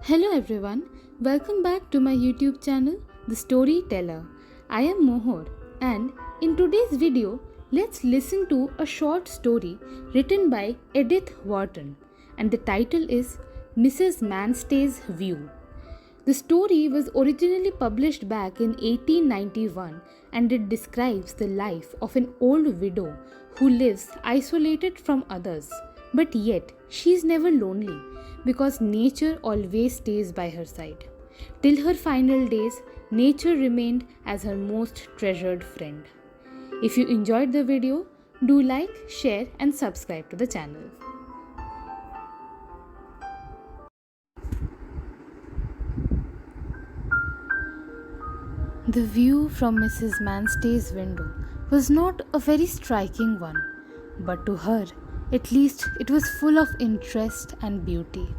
Hello everyone, welcome back to my YouTube channel, The Storyteller. I am Mohor and in today's video, let's listen to a short story written by Edith Wharton and the title is Mrs. Manstey's View. The story was originally published back in 1891 and it describes the life of an old widow who lives isolated from others. But yet, she is never lonely because nature always stays by her side. Till her final days, nature remained as her most treasured friend. If you enjoyed the video, do like, share, and subscribe to the channel. The view from Mrs. Manstey's window was not a very striking one, but to her, at least, it was full of interest and beauty.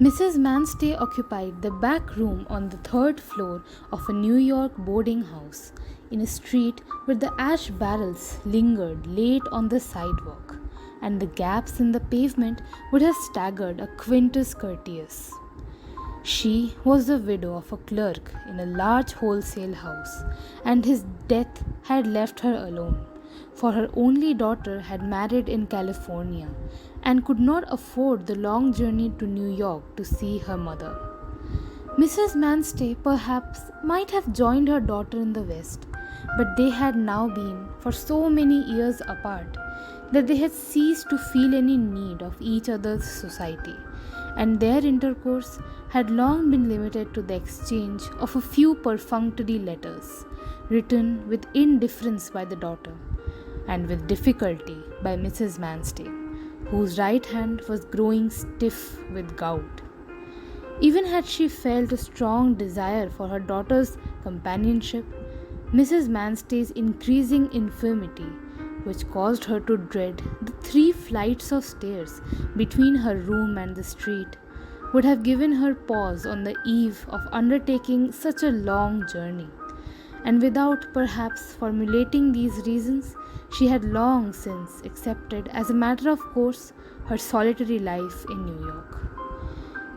Mrs. Manstey occupied the back room on the third floor of a New York boarding house in a street where the ash barrels lingered late on the sidewalk, and the gaps in the pavement would have staggered a Quintus Curtius. She was the widow of a clerk in a large wholesale house, and his death had left her alone, for her only daughter had married in California and could not afford the long journey to New York to see her mother. Mrs. Manstey perhaps might have joined her daughter in the West, but they had now been for so many years apart that they had ceased to feel any need of each other's society, and their intercourse had long been limited to the exchange of a few perfunctory letters, written with indifference by the daughter, and with difficulty by Mrs. Manstey, whose right hand was growing stiff with gout. Even had she felt a strong desire for her daughter's companionship, Mrs. Manstey's increasing infirmity, which caused her to dread the 3 flights of stairs between her room and the street, would have given her pause on the eve of undertaking such a long journey. And without perhaps formulating these reasons, she had long since accepted as a matter of course her solitary life in New York.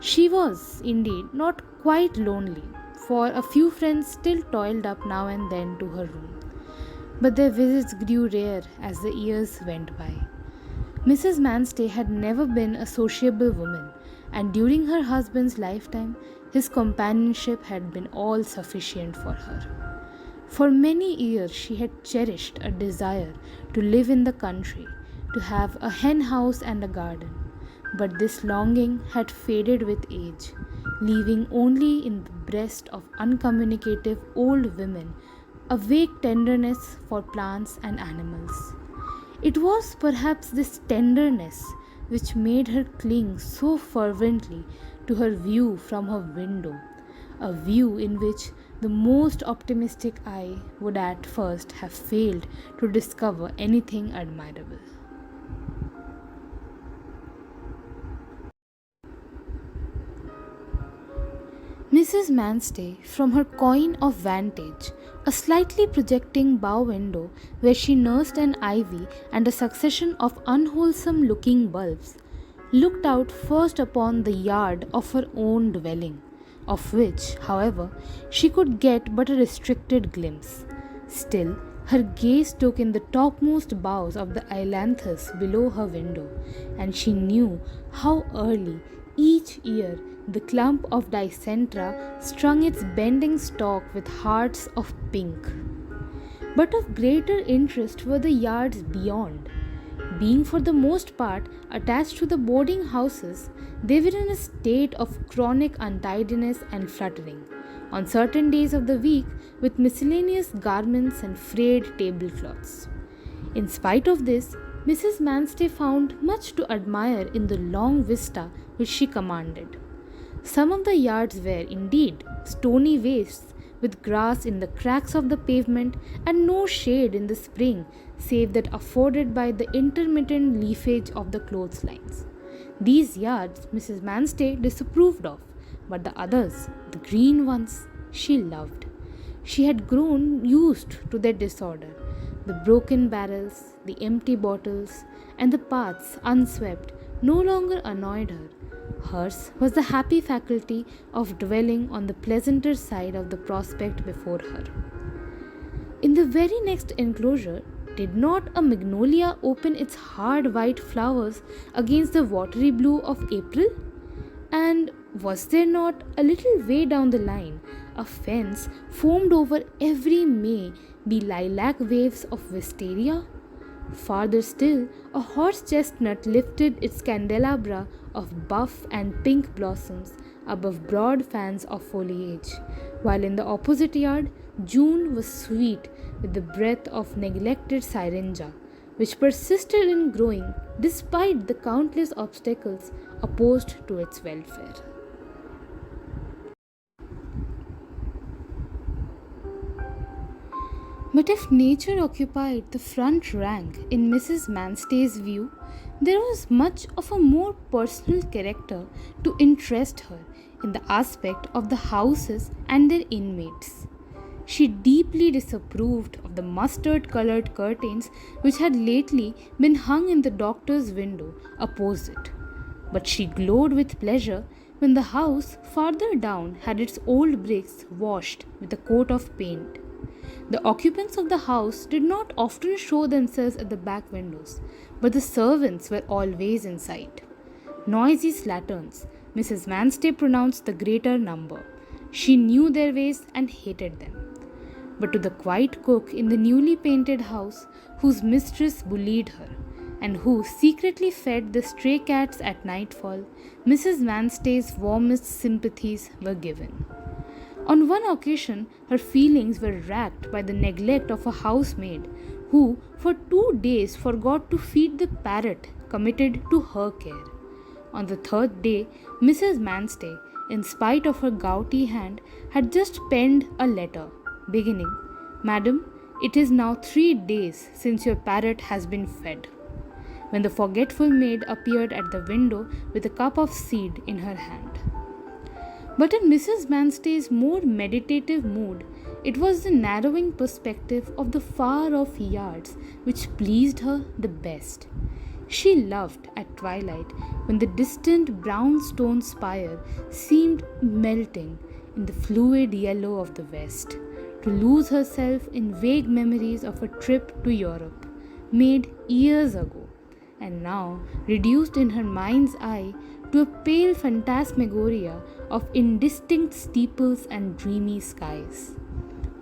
She was, indeed, not quite lonely, for a few friends still toiled up now and then to her room. But their visits grew rare as the years went by. Mrs. Manstey had never been a sociable woman, and during her husband's lifetime, his companionship had been all sufficient for her. For many years, she had cherished a desire to live in the country, to have a hen house and a garden. But this longing had faded with age, leaving only in the breast of uncommunicative old women a vague tenderness for plants and animals. It was perhaps this tenderness which made her cling so fervently to her view from her window, a view in which the most optimistic eye would at first have failed to discover anything admirable. Mrs. Manstey, from her coign of vantage, a slightly projecting bow window where she nursed an ivy and a succession of unwholesome looking bulbs, looked out first upon the yard of her own dwelling, of which, however, she could get but a restricted glimpse. Still, her gaze took in the topmost boughs of the ailanthus below her window, and she knew how early each year the clump of dicentra strung its bending stalk with hearts of pink. But of greater interest were the yards beyond. Being for the most part attached to the boarding houses, they were in a state of chronic untidiness and fluttering, on certain days of the week with miscellaneous garments and frayed tablecloths. In spite of this, Mrs. Manstey found much to admire in the long vista which she commanded. Some of the yards were, indeed, stony wastes with grass in the cracks of the pavement and no shade in the spring save that afforded by the intermittent leafage of the clotheslines. These yards Mrs. Manstey disapproved of, but the others, the green ones, she loved. She had grown used to their disorder. The broken barrels, the empty bottles, and the paths unswept no longer annoyed her, Hers was the happy faculty of dwelling on the pleasanter side of the prospect before her. In the very next enclosure, did not a magnolia open its hard white flowers against the watery blue of April? And was there not, a little way down the line, a fence foamed over every May be lilac waves of wisteria? Farther still, a horse chestnut lifted its candelabra of buff and pink blossoms above broad fans of foliage, while in the opposite yard, June was sweet with the breath of neglected syringa, which persisted in growing despite the countless obstacles opposed to its welfare. But if nature occupied the front rank in Mrs. Manstey's view, there was much of a more personal character to interest her in the aspect of the houses and their inmates. She deeply disapproved of the mustard colored curtains which had lately been hung in the doctor's window opposite. But she glowed with pleasure when the house farther down had its old bricks washed with a coat of paint. The occupants of the house did not often show themselves at the back windows, but the servants were always in sight. Noisy slatterns, Mrs. Manstey pronounced the greater number. She knew their ways and hated them. But to the quiet cook in the newly painted house, whose mistress bullied her, and who secretly fed the stray cats at nightfall, Mrs. Manstey's warmest sympathies were given. On one occasion, her feelings were racked by the neglect of a housemaid who, for 2 days, forgot to feed the parrot committed to her care. On the third day, Mrs. Manstey, in spite of her gouty hand, had just penned a letter, beginning, "Madam, it is now 3 days since your parrot has been fed," when the forgetful maid appeared at the window with a cup of seed in her hand. But in Mrs. Manstey's more meditative mood, it was the narrowing perspective of the far off yards which pleased her the best. She loved at twilight when the distant brown stone spire seemed melting in the fluid yellow of the west, to lose herself in vague memories of a trip to Europe, made years ago, and now reduced in her mind's eye to a pale phantasmagoria of indistinct steeples and dreamy skies.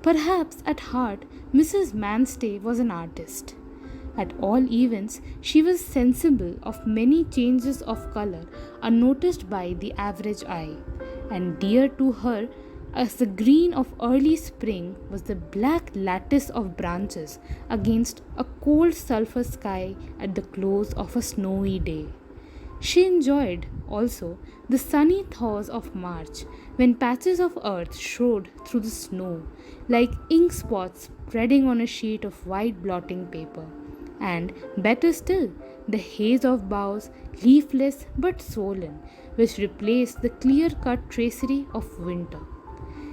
Perhaps at heart Mrs. Manstey was an artist. At all events, she was sensible of many changes of colour unnoticed by the average eye, and dear to her as the green of early spring was the black lattice of branches against a cold sulphur sky at the close of a snowy day. She enjoyed, also, the sunny thaws of March, when patches of earth showed through the snow, like ink spots spreading on a sheet of white blotting paper, and, better still, the haze of boughs, leafless but swollen, which replaced the clear-cut tracery of winter.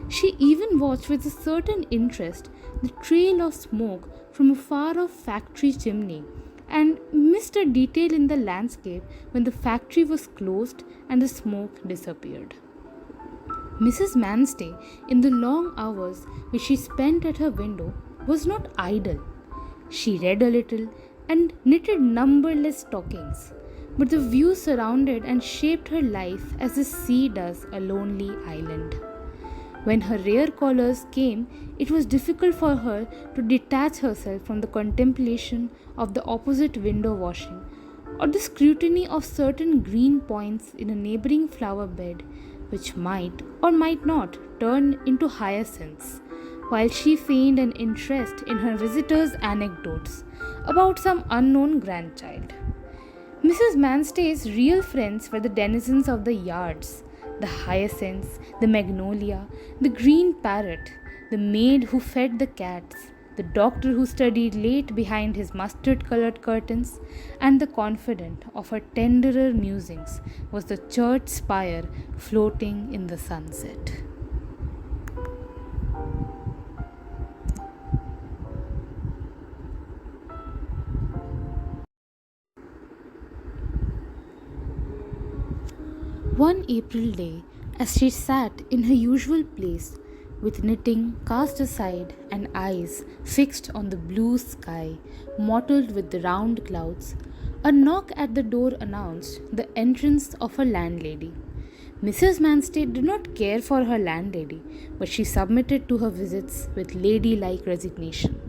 She even watched with a certain interest the trail of smoke from a far-off factory chimney, and missed a detail in the landscape when the factory was closed and the smoke disappeared. Mrs. Manstey, in the long hours which she spent at her window, was not idle. She read a little and knitted numberless stockings, but the view surrounded and shaped her life as the sea does a lonely island. When her rare callers came, it was difficult for her to detach herself from the contemplation of the opposite window washing, or the scrutiny of certain green points in a neighboring flower bed, which might or might not turn into hyacinths, while she feigned an interest in her visitor's anecdotes about some unknown grandchild. Mrs. Manstey's real friends were the denizens of the yards, the hyacinths, the magnolia, the green parrot, the maid who fed the cats, the doctor who studied late behind his mustard-colored curtains, and the confidant of her tenderer musings was the church spire floating in the sunset. One April day, as she sat in her usual place, with knitting cast aside and eyes fixed on the blue sky mottled with the round clouds, a knock at the door announced the entrance of her landlady. Mrs. Manstey did not care for her landlady, but she submitted to her visits with ladylike resignation.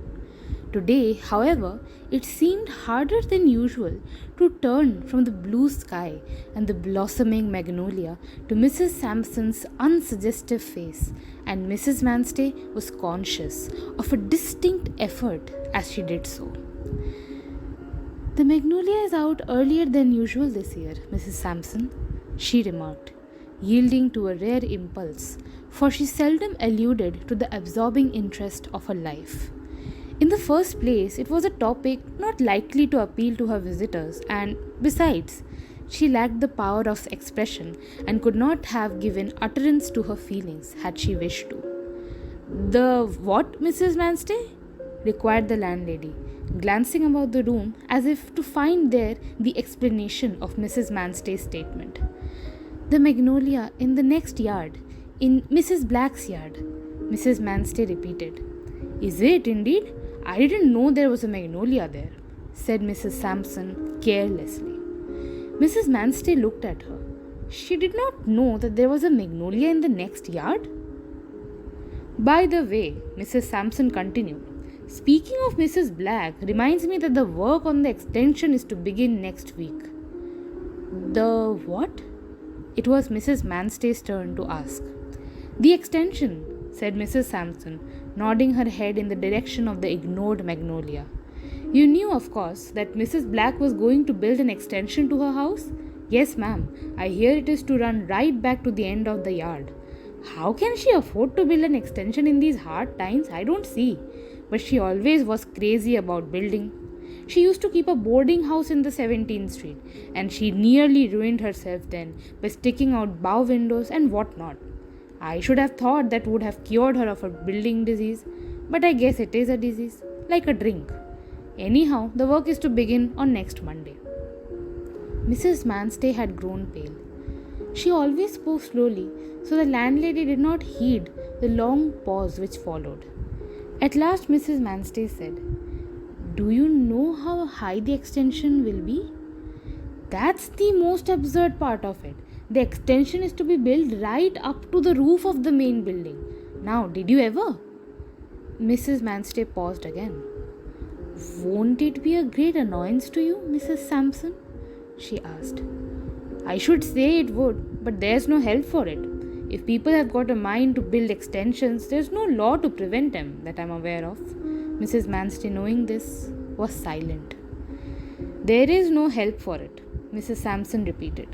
Today, however, it seemed harder than usual to turn from the blue sky and the blossoming magnolia to Mrs. Sampson's unsuggestive face, and Mrs. Manstey was conscious of a distinct effort as she did so. "The magnolia is out earlier than usual this year, Mrs. Sampson," she remarked, yielding to a rare impulse, for she seldom alluded to the absorbing interest of her life. In the first place, it was a topic not likely to appeal to her visitors, and besides, she lacked the power of expression and could not have given utterance to her feelings had she wished to. "The what, Mrs. Manstey?" required the landlady, glancing about the room as if to find there the explanation of Mrs. Manstey's statement. "The magnolia in the next yard, in Mrs. Black's yard," Mrs. Manstey repeated. "Is it indeed? I didn't know there was a magnolia there," said Mrs. Sampson carelessly. Mrs. Manstey looked at her. She did not know that there was a magnolia in the next yard. "By the way," Mrs. Sampson continued, "speaking of Mrs. Black reminds me that the work on the extension is to begin next week." "The what?" It was Mrs. Manstey's turn to ask. "The extension," said Mrs. Sampson, nodding her head in the direction of the ignored magnolia. "You knew, of course, that Mrs. Black was going to build an extension to her house?" "Yes, ma'am. I hear it is to run right back to the end of the yard." "How can she afford to build an extension in these hard times? I don't see. But she always was crazy about building. She used to keep a boarding house in the 17th Street, and she nearly ruined herself then by sticking out bow windows and what not. I should have thought that would have cured her of her building disease, but I guess it is a disease, like a drink. Anyhow, the work is to begin on next Monday." Mrs. Manstey had grown pale. She always spoke slowly, so the landlady did not heed the long pause which followed. At last Mrs. Manstey said, "Do you know how high the extension will be?" "That's the most absurd part of it. The extension is to be built right up to the roof of the main building. Now, did you ever?" Mrs. Manstey paused again. "Won't it be a great annoyance to you, Mrs. Sampson?" she asked. "I should say it would, but there's no help for it. If people have got a mind to build extensions, there's no law to prevent them that I'm aware of." Mrs. Manstey, knowing this, was silent. "There is no help for it," Mrs. Sampson repeated.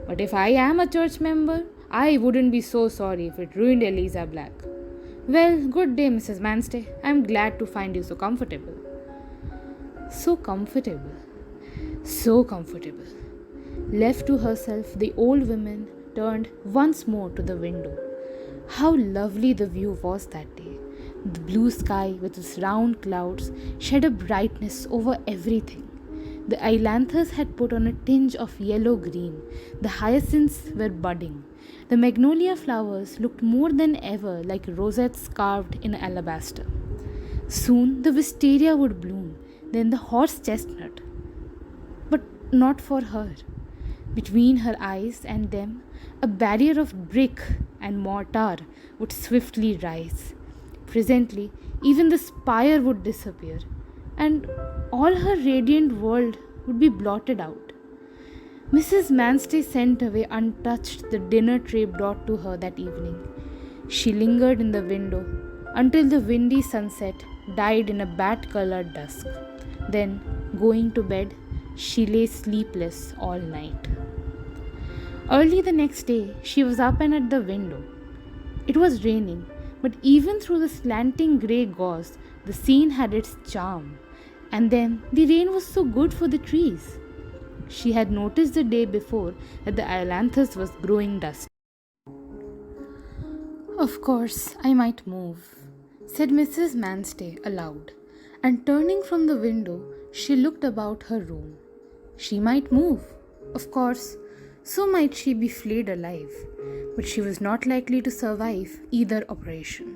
"But if I am a church member, I wouldn't be so sorry if it ruined Eliza Black. Well, good day, Mrs. Manstey. I'm glad to find you so comfortable." So comfortable. So comfortable. Left to herself, the old woman turned once more to the window. How lovely the view was that day. The blue sky with its round clouds shed a brightness over everything. The ailanthus had put on a tinge of yellow-green. The hyacinths were budding. The magnolia flowers looked more than ever like rosettes carved in alabaster. Soon the wisteria would bloom, then the horse chestnut. But not for her. Between her eyes and them, a barrier of brick and mortar would swiftly rise. Presently, even the spire would disappear, and all her radiant world would be blotted out. Mrs. Manstey sent away untouched the dinner tray brought to her that evening. She lingered in the window until the windy sunset died in a bat-colored dusk. Then, going to bed, she lay sleepless all night. Early the next day, she was up and at the window. It was raining, but even through the slanting grey gauze, the scene had its charm. And then the rain was so good for the trees. She had noticed the day before that the ailanthus was growing dusty. "Of course, I might move," said Mrs. Manstey aloud, and turning from the window, she looked about her room. She might move, of course, so might she be flayed alive, but she was not likely to survive either operation.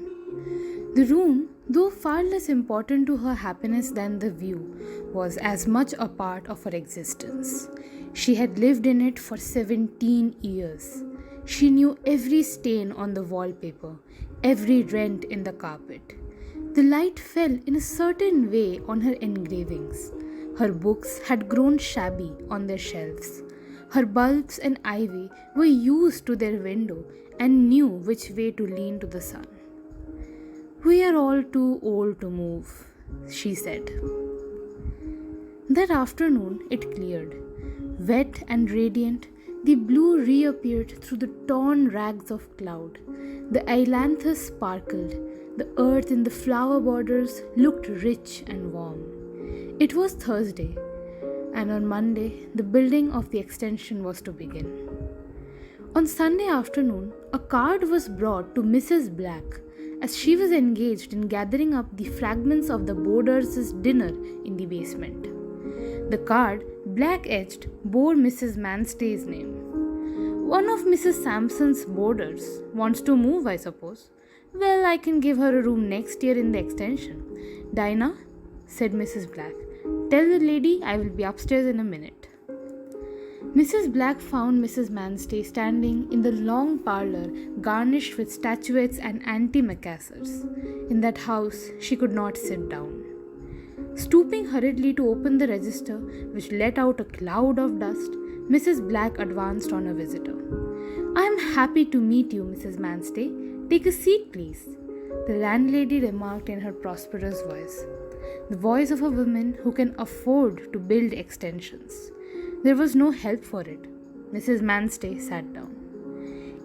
The room, though far less important to her happiness than the view, was as much a part of her existence. She had lived in it for 17 years. She knew every stain on the wallpaper, every rent in the carpet. The light fell in a certain way on her engravings. Her books had grown shabby on their shelves. Her bulbs and ivy were used to their window and knew which way to lean to the sun. "We are all too old to move," she said. That afternoon it cleared. Wet and radiant, the blue reappeared through the torn rags of cloud. The ailanthus sparkled. The earth in the flower borders looked rich and warm. It was Thursday, and on Monday the building of the extension was to begin. On Sunday afternoon, a card was brought to Mrs. Black as she was engaged in gathering up the fragments of the boarders' dinner in the basement. The card, black-edged, bore Mrs. Manstey's name. "One of Mrs. Sampson's boarders wants to move, I suppose. Well, I can give her a room next year in the extension." "Dinah," said Mrs. Black, "tell the lady I will be upstairs in a minute." Mrs. Black found Mrs. Manstey standing in the long parlour garnished with statuettes and antimacassars. In that house she could not sit down. Stooping hurriedly to open the register, which let out a cloud of dust, Mrs. Black advanced on her visitor. "I am happy to meet you, Mrs. Manstey. Take a seat, please," the landlady remarked in her prosperous voice, the voice of a woman who can afford to build extensions. There was no help for it. Mrs. Manstey sat down.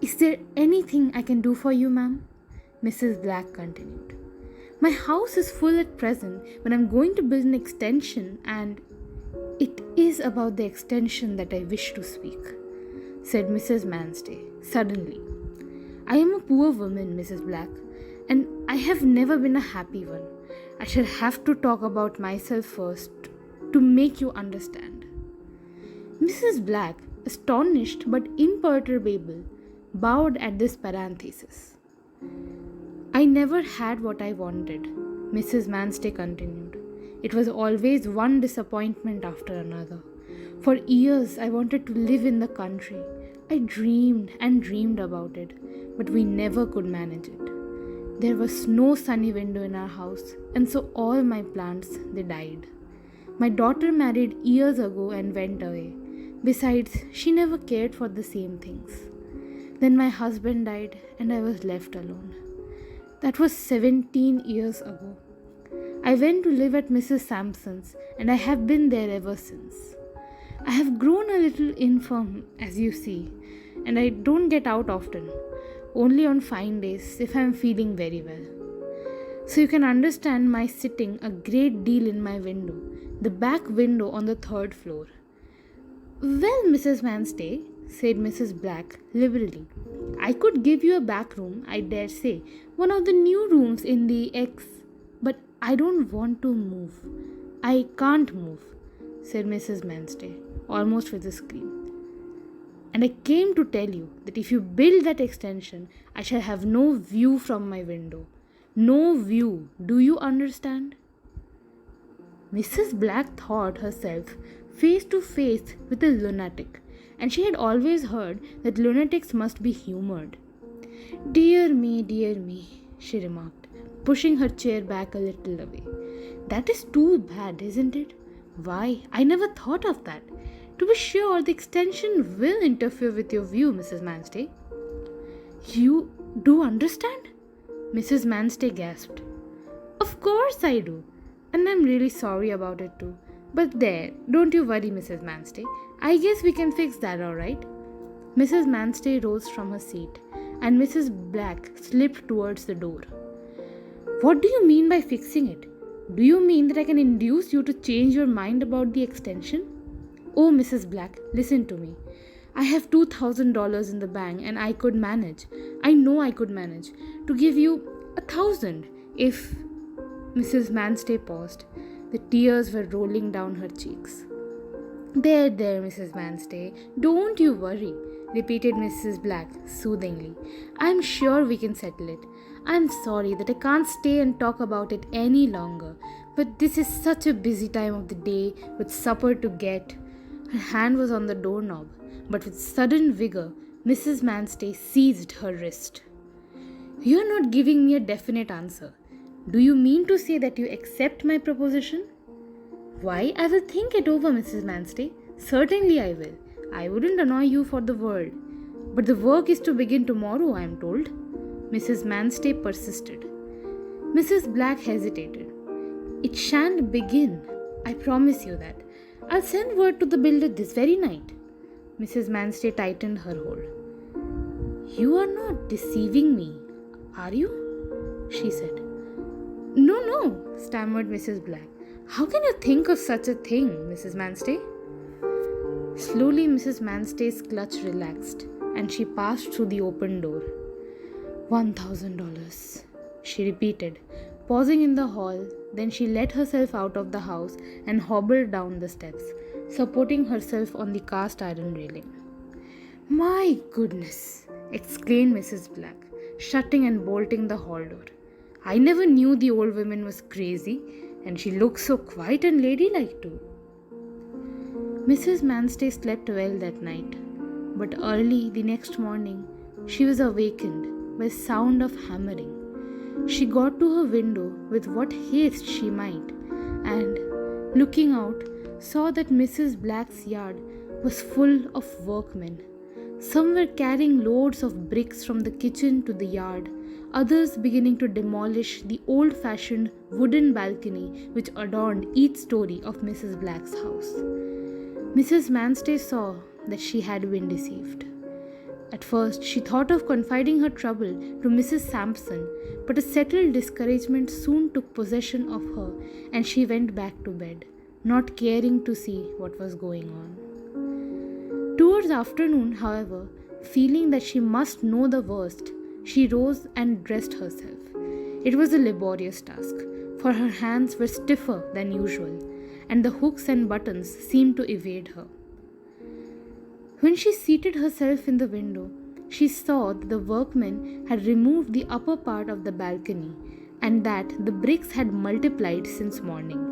"Is there anything I can do for you, ma'am?" Mrs. Black continued. "My house is full at present, but I'm going to build an extension, and it is about the extension that I wish to speak," said Mrs. Manstey suddenly. "I am a poor woman, Mrs. Black, and I have never been a happy one. I shall have to talk about myself first to make you understand." Mrs. Black, astonished but imperturbable, bowed at this parenthesis. "I never had what I wanted," Mrs. Manstey continued. "It was always one disappointment after another. For years I wanted to live in the country. I dreamed and dreamed about it, but we never could manage it. There was no sunny window in our house, and so all my plants, they died. My daughter married years ago and went away. Besides, she never cared for the same things. Then my husband died and I was left alone. That was 17 years ago. I went to live at Mrs. Sampson's and I have been there ever since. I have grown a little infirm, as you see, and I don't get out often, only on fine days if I am feeling very well. So you can understand my sitting a great deal in my window, the back window on the 3rd floor. "Well, Mrs. Manstey," said Mrs. Black liberally, "I could give you a back room, I dare say, one of the new rooms in the but I don't want to move. I can't move," said Mrs. Manstey, almost with a scream. "And I came to tell you that if you build that extension, I shall have no view from my window. No view. Do you understand?" Mrs. Black thought herself face to face with a lunatic, and she had always heard that lunatics must be humoured. Dear me," she remarked, pushing her chair back a little away. "That is too bad, isn't it? Why, I never thought of that. To be sure, the extension will interfere with your view, Mrs. Manstey." "You do understand?" Mrs. Manstey gasped. "Of course I do, and I'm really sorry about it too. But there, don't you worry, Mrs. Manstey. I guess we can fix that, all right." Mrs. Manstey rose from her seat, and Mrs. Black slipped towards the door. "What do you mean by fixing it? Do you mean that I can induce you to change your mind about the extension?" "Oh, Mrs. Black, listen to me. I have $2,000 in the bank, and I could manage. I know I could manage to give you 1,000 if..." Mrs. Manstey paused. The tears were rolling down her cheeks. There, Mrs. Manstey, don't you worry. repeated Mrs. Black soothingly. "I'm sure we can settle it. I'm sorry that I can't stay and talk about it any longer, but this is such a busy time of the day with supper to get." Her hand was on the doorknob, but with sudden vigor, Mrs. Manstey seized her wrist. "You're not giving me a definite answer. Do you mean to say that you accept my proposition?" "Why, I will think it over, Mrs. Manstey. Certainly I will. I wouldn't annoy you for the world. But the work is to begin tomorrow, I am told." Mrs. Manstey persisted. Mrs. Black hesitated. "It shan't begin. I promise you that. I'll send word to the builder this very night." Mrs. Manstey tightened her hold. "You are not deceiving me, are you?" she said. No, stammered Mrs. Black. "How can you think of such a thing, Mrs. Manstey?" Slowly, Mrs. Manstey's clutch relaxed, and she passed through the open door. $1,000, she repeated, pausing in the hall. Then she let herself out of the house and hobbled down the steps, supporting herself on the cast iron railing. "My goodness!" exclaimed Mrs. Black, shutting and bolting the hall door. "I never knew the old woman was crazy, and she looks so quiet and ladylike too." Mrs. Manstey slept well that night, but early the next morning she was awakened by sound of hammering. She got to her window with what haste she might, and, looking out, saw that Mrs. Black's yard was full of workmen. Some were carrying loads of bricks from the kitchen to the yard, others beginning to demolish the old-fashioned wooden balcony which adorned each story of Mrs. Black's house. Mrs. Manstey saw that she had been deceived. At first, she thought of confiding her trouble to Mrs. Sampson, but a settled discouragement soon took possession of her, and she went back to bed, not caring to see what was going on. Towards afternoon, however, feeling that she must know the worst, she rose and dressed herself. It was a laborious task, for her hands were stiffer than usual, and the hooks and buttons seemed to evade her. When she seated herself in the window, she saw that the workmen had removed the upper part of the balcony, and that the bricks had multiplied since morning.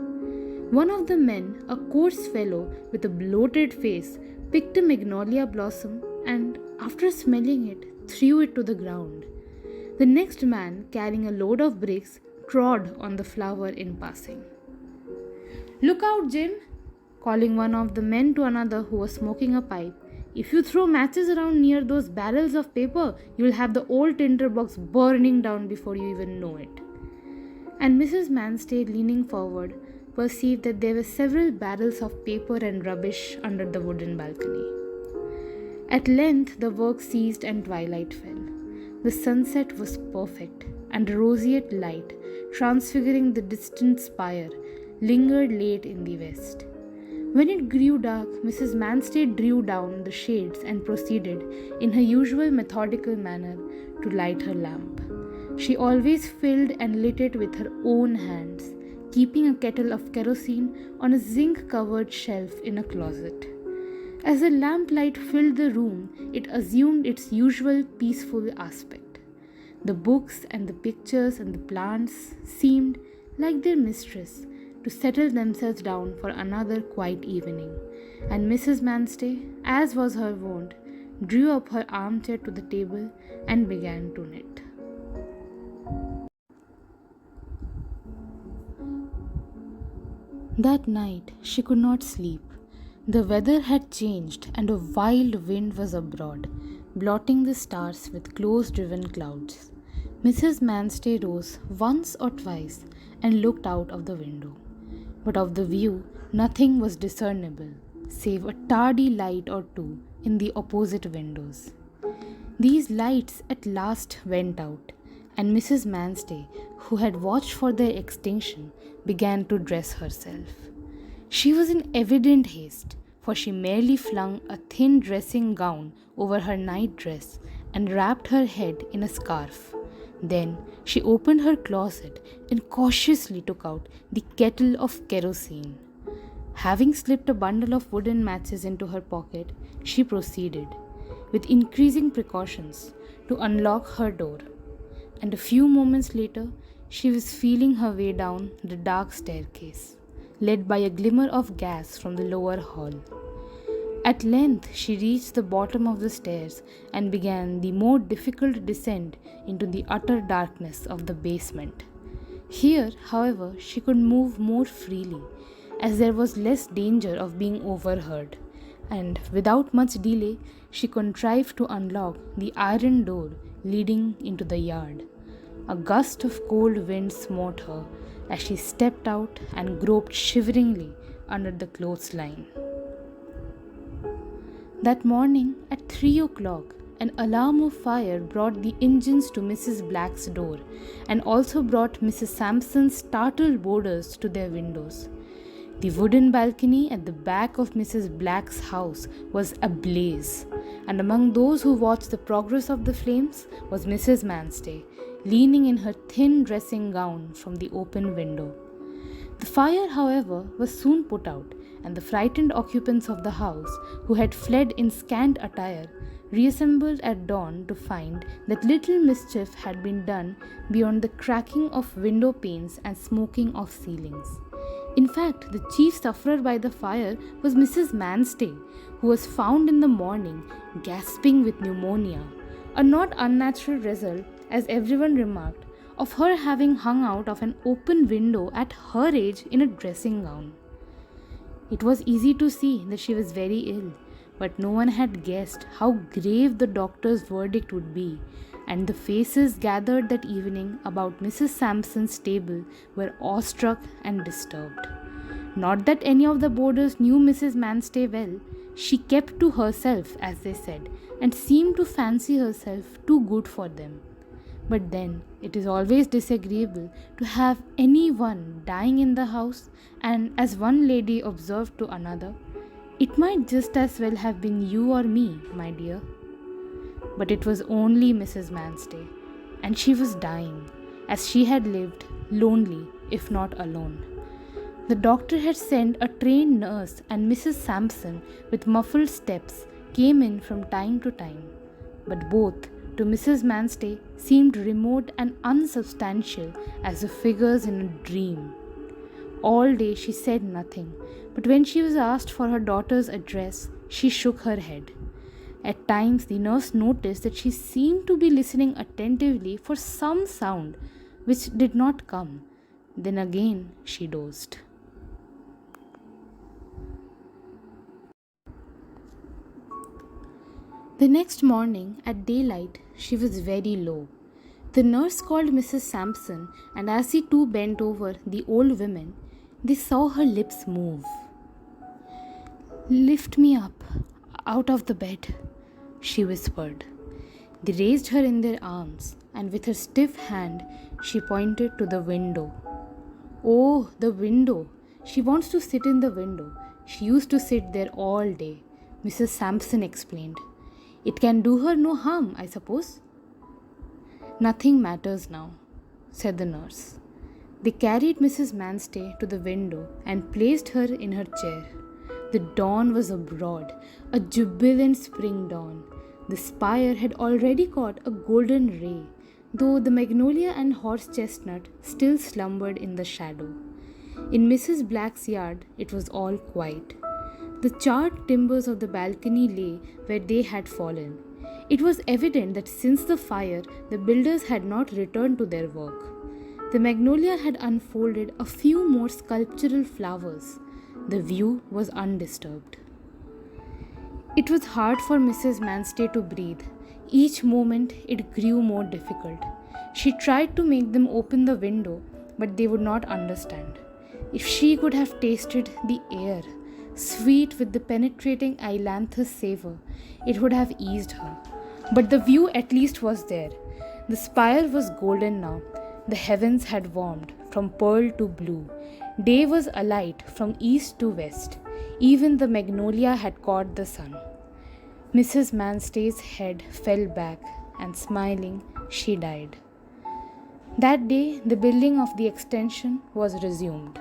One of the men, a coarse fellow with a bloated face, picked a magnolia blossom and, after smelling it, threw it to the ground. The next man, carrying a load of bricks, trod on the flower in passing. "Look out, Jim!" calling one of the men to another who was smoking a pipe. "If you throw matches around near those barrels of paper, you will have the old tinder box burning down before you even know it." And Mrs. Manstey, leaning forward, perceived that there were several barrels of paper and rubbish under the wooden balcony. At length the work ceased and twilight fell. The sunset was perfect, and a roseate light, transfiguring the distant spire, lingered late in the west. When it grew dark, Mrs. Manstey drew down the shades and proceeded, in her usual methodical manner, to light her lamp. She always filled and lit it with her own hands, keeping a kettle of kerosene on a zinc-covered shelf in a closet. As the lamplight filled the room, it assumed its usual peaceful aspect. The books and the pictures and the plants seemed, like their mistress, to settle themselves down for another quiet evening, and Mrs. Manstey, as was her wont, drew up her armchair to the table and began to knit. That night she could not sleep. The weather had changed, and a wild wind was abroad, blotting the stars with close-driven clouds. Mrs. Manstey rose once or twice and looked out of the window. But of the view nothing was discernible, save a tardy light or two in the opposite windows. These lights at last went out, and Mrs. Manstey, who had watched for their extinction, began to dress herself. She was in evident haste, for she merely flung a thin dressing gown over her night dress and wrapped her head in a scarf. Then she opened her closet and cautiously took out the kettle of kerosene. Having slipped a bundle of wooden matches into her pocket, she proceeded. with increasing precautions, to unlock her door. And a few moments later, she was feeling her way down the dark staircase, led by a glimmer of gas from the lower hall. At length, she reached the bottom of the stairs and began the more difficult descent into the utter darkness of the basement. Here, however, she could move more freely, as there was less danger of being overheard, and without much delay, she contrived to unlock the iron door leading into the yard. A gust of cold wind smote her as she stepped out and groped shiveringly under the clothesline. That morning at 3 o'clock, an alarm of fire brought the engines to Mrs. Black's door and also brought Mrs. Sampson's startled boarders to their windows. The wooden balcony at the back of Mrs. Black's house was ablaze, and among those who watched the progress of the flames was Mrs. Manstey, leaning in her thin dressing gown from the open window. The fire, however, was soon put out, and the frightened occupants of the house, who had fled in scant attire, reassembled at dawn to find that little mischief had been done beyond the cracking of window panes and smoking of ceilings. In fact, the chief sufferer by the fire was Mrs. Manstey, who was found in the morning gasping with pneumonia, a not unnatural result, as everyone remarked, of her having hung out of an open window at her age in a dressing gown. It was easy to see that she was very ill, but no one had guessed how grave the doctor's verdict would be, and the faces gathered that evening about Mrs. Sampson's table were awestruck and disturbed. Not that any of the boarders knew Mrs. Manstey well. She kept to herself, as they said, and seemed to fancy herself too good for them. But then, it is always disagreeable to have anyone dying in the house, and as one lady observed to another, "It might just as well have been you or me, my dear." But it was only Mrs. Manstey, and she was dying, as she had lived, lonely, if not alone. The doctor had sent a trained nurse, and Mrs. Sampson, with muffled steps, came in from time to time, but both, to Mrs. Manstey, seemed remote and unsubstantial as the figures in a dream. All day she said nothing, but when she was asked for her daughter's address, she shook her head. At times the nurse noticed that she seemed to be listening attentively for some sound which did not come. Then again she dozed. The next morning at daylight she was very low. The nurse called Mrs. Sampson, and as the two bent over the old woman, they saw her lips move. "Lift me up, out of the bed," she whispered. They raised her in their arms, and with her stiff hand she pointed to the window. "Oh, the window. She wants to sit in the window. She used to sit there all day," Mrs. Sampson explained. "It can do her no harm, I suppose." "Nothing matters now," said the nurse. They carried Mrs. Manstey to the window and placed her in her chair. The dawn was abroad, a jubilant spring dawn. The spire had already caught a golden ray, though the magnolia and horse chestnut still slumbered in the shadow. In Mrs. Black's yard it was all quiet. The charred timbers of the balcony lay where they had fallen. It was evident that since the fire, the builders had not returned to their work. The magnolia had unfolded a few more sculptural flowers. The view was undisturbed. It was hard for Mrs. Manstey to breathe. Each moment it grew more difficult. She tried to make them open the window, but they would not understand. If she could have tasted the air, sweet with the penetrating ailanthus savor, it would have eased her. But the view at least was there. The spire was golden now. The heavens had warmed from pearl to blue. Day was alight from east to west. Even the magnolia had caught the sun. Mrs. Manstey's head fell back, and smiling, she died. That day, the building of the extension was resumed.